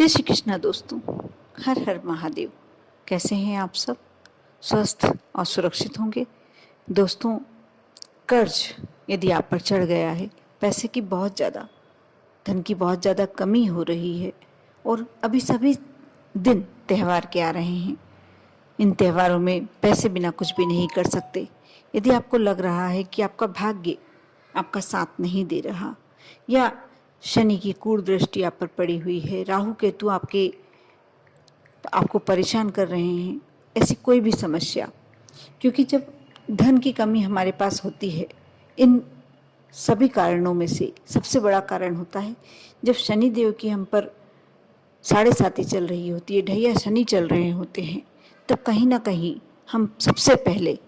जय श्री कृष्णा दोस्तों। हर हर महादेव। कैसे हैं आप सब? स्वस्थ और सुरक्षित होंगे। दोस्तों, कर्ज यदि आप पर चढ़ गया है, पैसे की बहुत ज़्यादा, धन की बहुत ज़्यादा कमी हो रही है और अभी सभी दिन त्यौहार के आ रहे हैं। इन त्योहारों में पैसे बिना कुछ भी नहीं कर सकते। यदि आपको लग रहा है कि आपका भाग्य आपका साथ नहीं दे रहा, या शनि की क्रूर दृष्टि आप पर पड़ी हुई है, राहु केतु आपको परेशान कर रहे हैं, ऐसी कोई भी समस्या, क्योंकि जब धन की कमी हमारे पास होती है, इन सभी कारणों में से सबसे बड़ा कारण होता है जब शनि देव की हम पर साढ़े साती चल रही होती है, ढैया शनि चल रहे होते हैं, तब कहीं ना कहीं हम सबसे पहले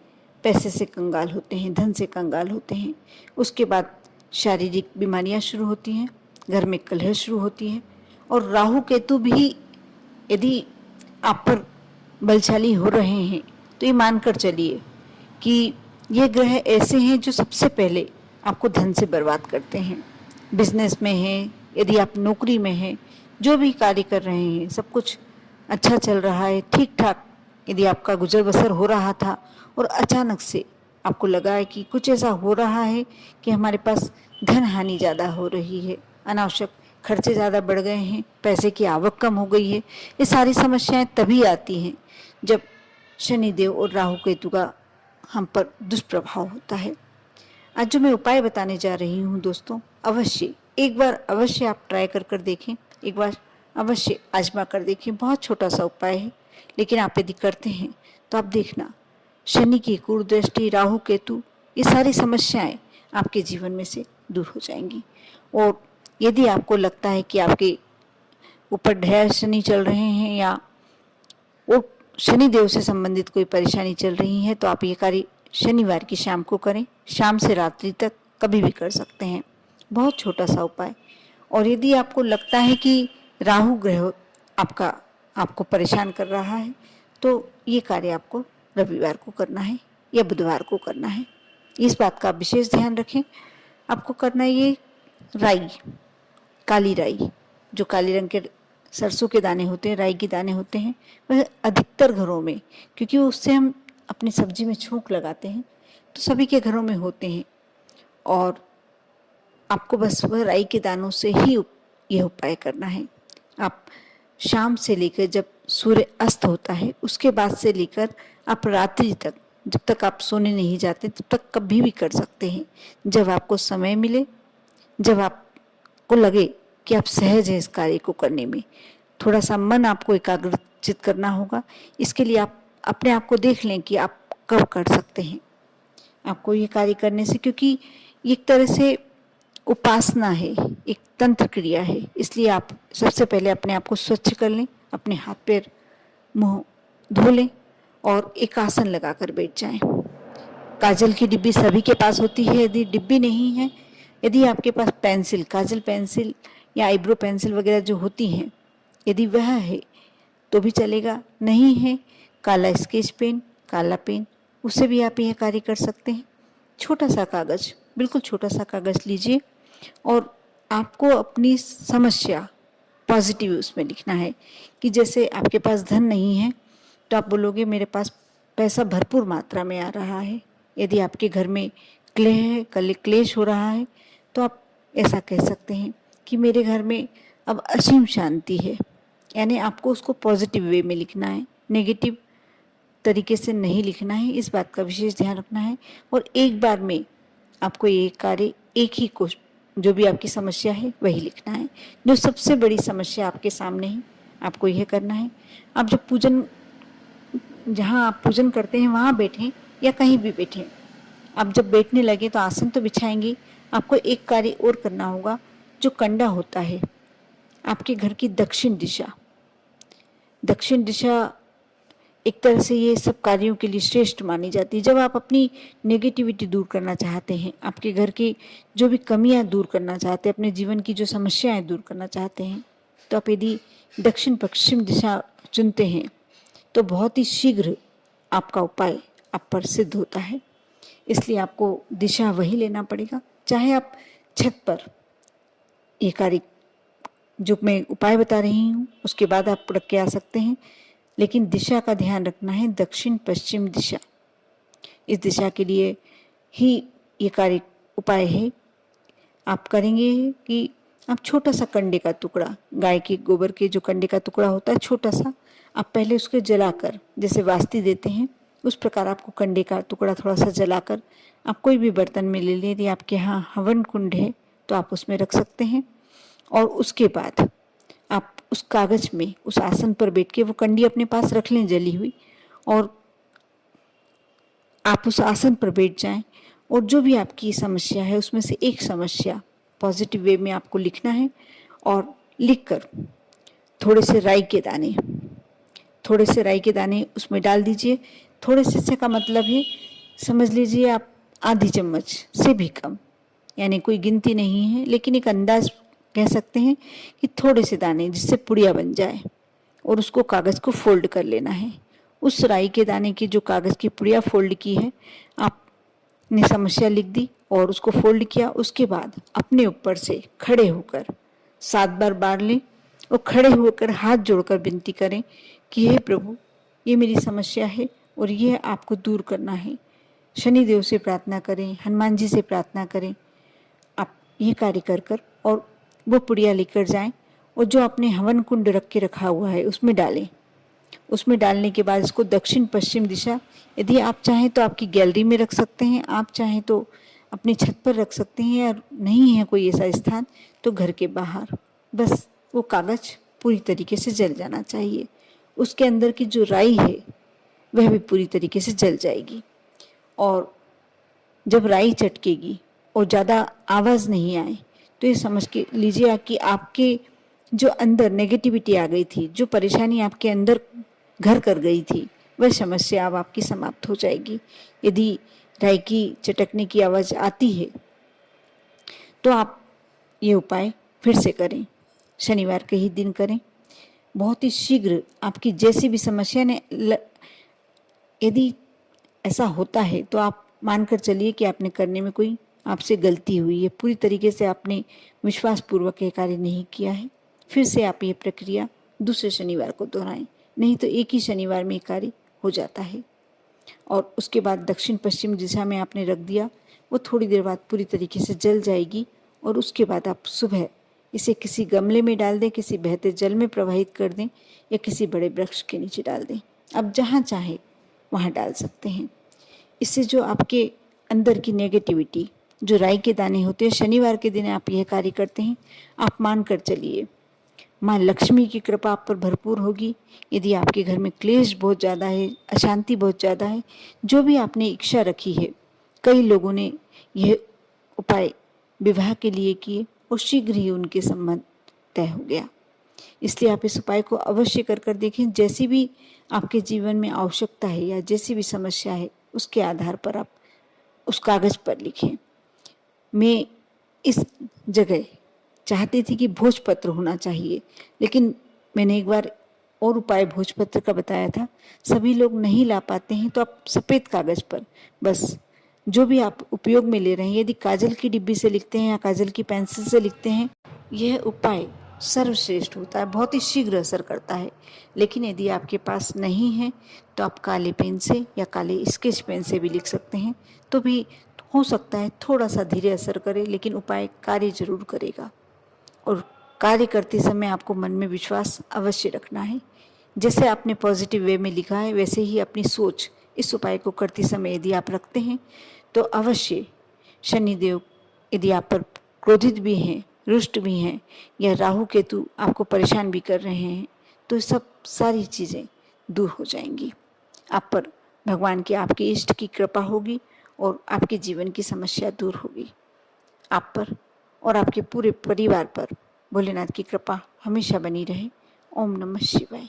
पैसे से कंगाल होते हैं, धन से कंगाल होते हैं। उसके बाद शारीरिक बीमारियां शुरू होती हैं, घर में कलह शुरू होती है, और राहु केतु भी यदि आप पर बलशाली हो रहे हैं तो ये मानकर चलिए कि ये ग्रह ऐसे हैं जो सबसे पहले आपको धन से बर्बाद करते हैं। बिजनेस में हैं, यदि आप नौकरी में हैं, जो भी कार्य कर रहे हैं, सब कुछ अच्छा चल रहा है, ठीक ठाक यदि आपका गुजर बसर हो रहा था और अचानक से आपको लगा है कि कुछ ऐसा हो रहा है कि हमारे पास धन हानि ज़्यादा हो रही है, अनावश्यक खर्चे ज़्यादा बढ़ गए हैं, पैसे की आवक कम हो गई है। ये सारी समस्याएं तभी आती हैं जब शनिदेव और राहु केतु का हम पर दुष्प्रभाव होता है। आज जो मैं उपाय बताने जा रही हूँ दोस्तों, अवश्य एक बार अवश्य आप ट्राई कर देखें, एक बार अवश्य आजमा कर देखें। बहुत छोटा सा उपाय है, लेकिन आप यदि करते हैं तो आप देखना, शनि की क्रूर दृष्टि, राहु केतु, ये सारी समस्याएं आपके जीवन में से दूर हो जाएंगी। और यदि आपको लगता है कि आपके ऊपर ढैया शनि चल रहे हैं या वो शनि देव से संबंधित कोई परेशानी चल रही है, तो आप ये कार्य शनिवार की शाम को करें। शाम से रात्रि तक कभी भी कर सकते हैं, बहुत छोटा सा उपाय। और यदि आपको लगता है कि राहु ग्रह आपको परेशान कर रहा है, तो ये कार्य आपको रविवार को करना है या बुधवार को करना है। इस बात का विशेष ध्यान रखें। आपको करना है ये राई, काली राई, जो काले रंग के सरसों के दाने होते हैं, राई के दाने होते हैं, वह अधिकतर घरों में, क्योंकि उससे हम अपनी सब्जी में छोंक लगाते हैं, तो सभी के घरों में होते हैं। और आपको बस वह राई के दानों से ही यह उपाय करना है। आप शाम से लेकर जब सूर्य अस्त होता है उसके बाद से लेकर आप रात्रि तक, जब तक आप सोने नहीं जाते तब तक कभी भी कर सकते हैं। जब आपको समय मिले, जब आपको लगे कि आप सहज हैं इस कार्य को करने में, थोड़ा सा मन आपको एकाग्रचित करना होगा। इसके लिए आप अपने आप को देख लें कि आप कब कर सकते हैं आपको ये कार्य करने से, क्योंकि एक तरह से उपासना है, एक तंत्र क्रिया है। इसलिए आप सबसे पहले अपने आप को स्वच्छ कर लें, अपने हाथ पैर मुंह धो लें और एक आसन लगाकर बैठ जाएं। काजल की डिब्बी सभी के पास होती है। यदि डिब्बी नहीं है, यदि आपके पास पेंसिल, काजल पेंसिल या आईब्रो पेंसिल वगैरह जो होती हैं, यदि वह है तो भी चलेगा। नहीं है, काला स्केच पेन, काला पेन, उससे भी आप यह कार्य कर सकते हैं। छोटा सा कागज, बिल्कुल छोटा सा कागज लीजिए और आपको अपनी समस्या पॉजिटिव उसमें लिखना है। कि जैसे आपके पास धन नहीं है तो आप बोलोगे मेरे पास पैसा भरपूर मात्रा में आ रहा है। यदि आपके घर में क्लेश हो रहा है तो आप ऐसा कह सकते हैं कि मेरे घर में अब असीम शांति है। यानी आपको उसको पॉजिटिव वे में लिखना है, नेगेटिव तरीके से नहीं लिखना है। इस बात का विशेष ध्यान रखना है। और एक बार में आपको ये कार्य एक ही को, जो भी आपकी समस्या है वही लिखना है। जो सबसे बड़ी समस्या आपके सामने है, आपको यह करना है। आप जब जहाँ आप पूजन करते हैं वहाँ बैठें या कहीं भी बैठें। आप जब बैठने लगे तो आसन तो बिछाएंगे, आपको एक कार्य और करना होगा। जो कंडा होता है आपके घर की दक्षिण दिशा एक तरह से ये सब कार्यों के लिए श्रेष्ठ मानी जाती है। जब आप अपनी नेगेटिविटी दूर करना चाहते हैं, आपके घर की जो भी कमियां दूर करना चाहते हैं, अपने जीवन की जो समस्याएं दूर करना चाहते हैं, तो आप यदि दक्षिण पश्चिम दिशा चुनते हैं तो बहुत ही शीघ्र आपका उपाय आप पर सिद्ध होता है। इसलिए आपको दिशा वही लेना पड़ेगा। चाहे आप छत पर ये कार्य जो मैं उपाय बता रही हूँ उसके बाद आप रख के आ सकते हैं, लेकिन दिशा का ध्यान रखना है, दक्षिण पश्चिम दिशा। इस दिशा के लिए ही ये कार्य उपाय है। आप करेंगे कि आप छोटा सा कंडे का टुकड़ा, गाय के गोबर के जो कंडे का टुकड़ा होता है छोटा सा, आप पहले उसको जलाकर, जैसे वास्ती देते हैं उस प्रकार आपको कंडे का टुकड़ा थोड़ा सा जलाकर आप कोई भी बर्तन में ले लें। यदि आपके यहाँ हवन कुंड है तो आप उसमें रख सकते हैं। और उसके बाद आप उस कागज में उस आसन पर बैठ के वो कंडी अपने पास रख लें जली हुई, और आप उस आसन पर बैठ जाएं और जो भी आपकी समस्या है उसमें से एक समस्या पॉजिटिव वे में आपको लिखना है, और लिखकर थोड़े से राई के दाने उसमें डाल दीजिए। थोड़े से का मतलब है, समझ लीजिए आप आधी चम्मच से भी कम, यानी कोई गिनती नहीं है, लेकिन एक अंदाज कह सकते हैं कि थोड़े से दाने जिससे पुड़िया बन जाए, और उसको कागज़ को फोल्ड कर लेना है। उस राई के दाने की जो कागज़ की पुड़िया फोल्ड की है, आपने समस्या लिख दी और उसको फोल्ड किया। उसके बाद अपने ऊपर से खड़े होकर 7 बार बार लें और खड़े होकर हाथ जोड़कर विनती करें कि हे प्रभु, ये मेरी समस्या है और ये आपको दूर करना है। शनिदेव से प्रार्थना करें, हनुमान जी से प्रार्थना करें। आप ये कार्य कर और वो पुड़िया लेकर जाएं और जो आपने हवन कुंड रख के रखा हुआ है उसमें डालें। उसमें डालने के बाद इसको दक्षिण पश्चिम दिशा, यदि आप चाहें तो आपकी गैलरी में रख सकते हैं, आप चाहें तो अपनी छत पर रख सकते हैं, या नहीं है कोई ऐसा स्थान तो घर के बाहर। बस वो कागज पूरी तरीके से जल जाना चाहिए। उसके अंदर की जो राई है वह भी पूरी तरीके से जल जाएगी। और जब राई चटकेगी और ज़्यादा आवाज़ नहीं आए तो ये समझ के लीजिए कि आपके जो अंदर नेगेटिविटी आ गई थी, जो परेशानी आपके अंदर घर कर गई थी, वह समस्या अब आपकी समाप्त हो जाएगी। यदि राई की चटकने की आवाज़ आती है तो आप ये उपाय फिर से करें, शनिवार के ही दिन करें। बहुत ही शीघ्र आपकी जैसी भी समस्या ने, यदि ऐसा होता है तो आप मानकर चलिए कि आपने करने में कोई आपसे गलती हुई है, पूरी तरीके से आपने विश्वासपूर्वक ये कार्य नहीं किया है। फिर से आप ये प्रक्रिया दूसरे शनिवार को दोहराएं, नहीं तो एक ही शनिवार में ये कार्य हो जाता है। और उसके बाद दक्षिण पश्चिम दिशा में आपने रख दिया, वो थोड़ी देर बाद पूरी तरीके से जल जाएगी। और उसके बाद आप सुबह इसे किसी गमले में डाल दें, किसी बहते जल में प्रवाहित कर दें, या किसी बड़े वृक्ष के नीचे डाल दें। आप जहाँ चाहे वहाँ डाल सकते हैं। इससे जो आपके अंदर की नेगेटिविटी, जो राई के दाने होते हैं, शनिवार के दिन आप यह कार्य करते हैं, आप मान कर चलिए माँ लक्ष्मी की कृपा आप पर भरपूर होगी। यदि आपके घर में क्लेश बहुत ज़्यादा है, अशांति बहुत ज़्यादा है, जो भी आपने इच्छा रखी है, कई लोगों ने यह उपाय विवाह के लिए किए और शीघ्र ही उनके संबंध तय हो गया। इसलिए आप इस उपाय को अवश्य कर देखें। जैसी भी आपके जीवन में आवश्यकता है या जैसी भी समस्या है, उसके आधार पर आप उस कागज पर लिखें। मैं इस जगह चाहती थी कि भोजपत्र होना चाहिए, लेकिन मैंने एक बार और उपाय भोजपत्र का बताया था, सभी लोग नहीं ला पाते हैं, तो आप सफ़ेद कागज पर बस जो भी आप उपयोग में ले रहे हैं, यदि काजल की डिब्बी से लिखते हैं या काजल की पेंसिल से लिखते हैं, यह उपाय सर्वश्रेष्ठ होता है, बहुत ही शीघ्र असर करता है। लेकिन यदि आपके पास नहीं है तो आप काले पेन से या काले स्केच पेन से भी लिख सकते हैं, तो भी हो सकता है थोड़ा सा धीरे असर करे, लेकिन उपाय कार्य जरूर करेगा। और कार्य करते समय आपको मन में विश्वास अवश्य रखना है। जैसे आपने पॉजिटिव वे में लिखा है, वैसे ही अपनी सोच इस उपाय को करते समय यदि आप रखते हैं तो अवश्य शनिदेव यदि आप पर क्रोधित भी हैं, रुष्ट भी हैं, या राहु केतु आपको परेशान भी कर रहे हैं, तो सब सारी चीज़ें दूर हो जाएंगी। आप पर भगवान की, आपके इष्ट की कृपा होगी और आपके जीवन की समस्या दूर होगी। आप पर और आपके पूरे परिवार पर भोलेनाथ की कृपा हमेशा बनी रहे। ओम नमः शिवाय।